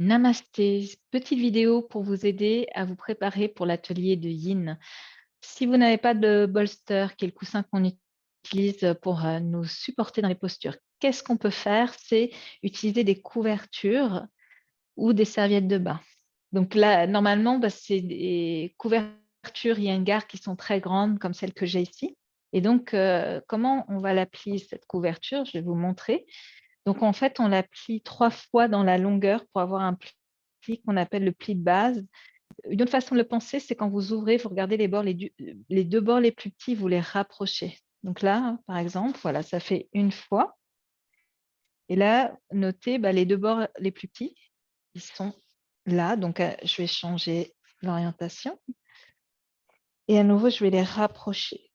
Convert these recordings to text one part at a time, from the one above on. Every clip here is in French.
Namasté, petite vidéo pour vous aider à vous préparer pour l'atelier de Yin. Si vous n'avez pas de bolster, qui est le coussin qu'on utilise pour nous supporter dans les postures, qu'est-ce qu'on peut faire? C'est utiliser des couvertures ou des serviettes de bain. Donc là, normalement, c'est des couvertures Iyengar qui sont très grandes, comme celle que j'ai ici. Et donc, comment on va l'applier, cette couverture? Je vais vous montrer. Donc, en fait, on la plie 3 fois dans la longueur pour avoir un pli qu'on appelle le pli de base. Une autre façon de le penser, c'est quand vous ouvrez, vous regardez les bords, les 2 bords les plus petits, vous les rapprochez. Donc là, par exemple, voilà, ça fait une fois. Et là, notez les 2 bords les plus petits, ils sont là. Donc, je vais changer l'orientation. Et à nouveau, je vais les rapprocher.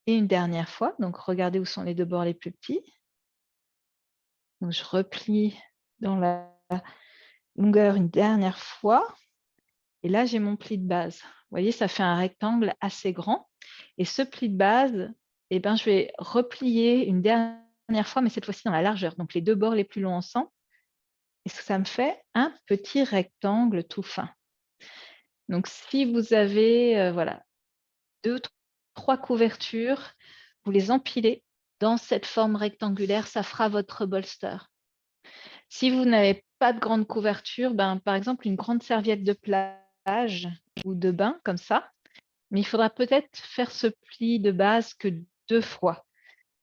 Et une dernière fois, donc regardez où sont les 2 bords les plus petits. Donc, je replie dans la longueur une dernière fois. Et là, j'ai mon pli de base. Vous voyez, ça fait un rectangle assez grand. Et ce pli de base, je vais replier une dernière fois, mais cette fois-ci dans la largeur. Donc, les 2 bords les plus longs ensemble. Et ça me fait un petit rectangle tout fin. Donc, si vous avez voilà, 2, 3 couvertures, vous les empilez dans cette forme rectangulaire, ça fera votre bolster. Si vous n'avez pas de grande couverture, par exemple, une grande serviette de plage ou de bain, comme ça, mais il faudra peut-être faire ce pli de base que 2 fois.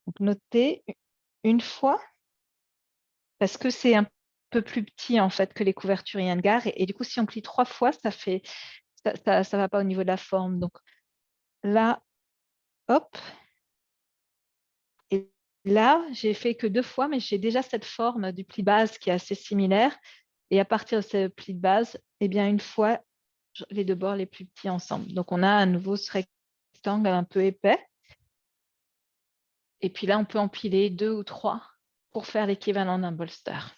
Donc, notez une fois, parce que c'est un peu plus petit en fait que les couvertures Iyengar. Et du coup, si on plie 3 fois, ça va pas au niveau de la forme. Donc là, hop. Et là, j'ai fait que 2 fois, mais j'ai déjà cette forme du pli base qui est assez similaire. Et à partir de ce pli de base, une fois, les 2 bords les plus petits ensemble. Donc, on a à nouveau ce rectangle un peu épais. Et puis là, on peut empiler 2 ou 3 pour faire l'équivalent d'un bolster.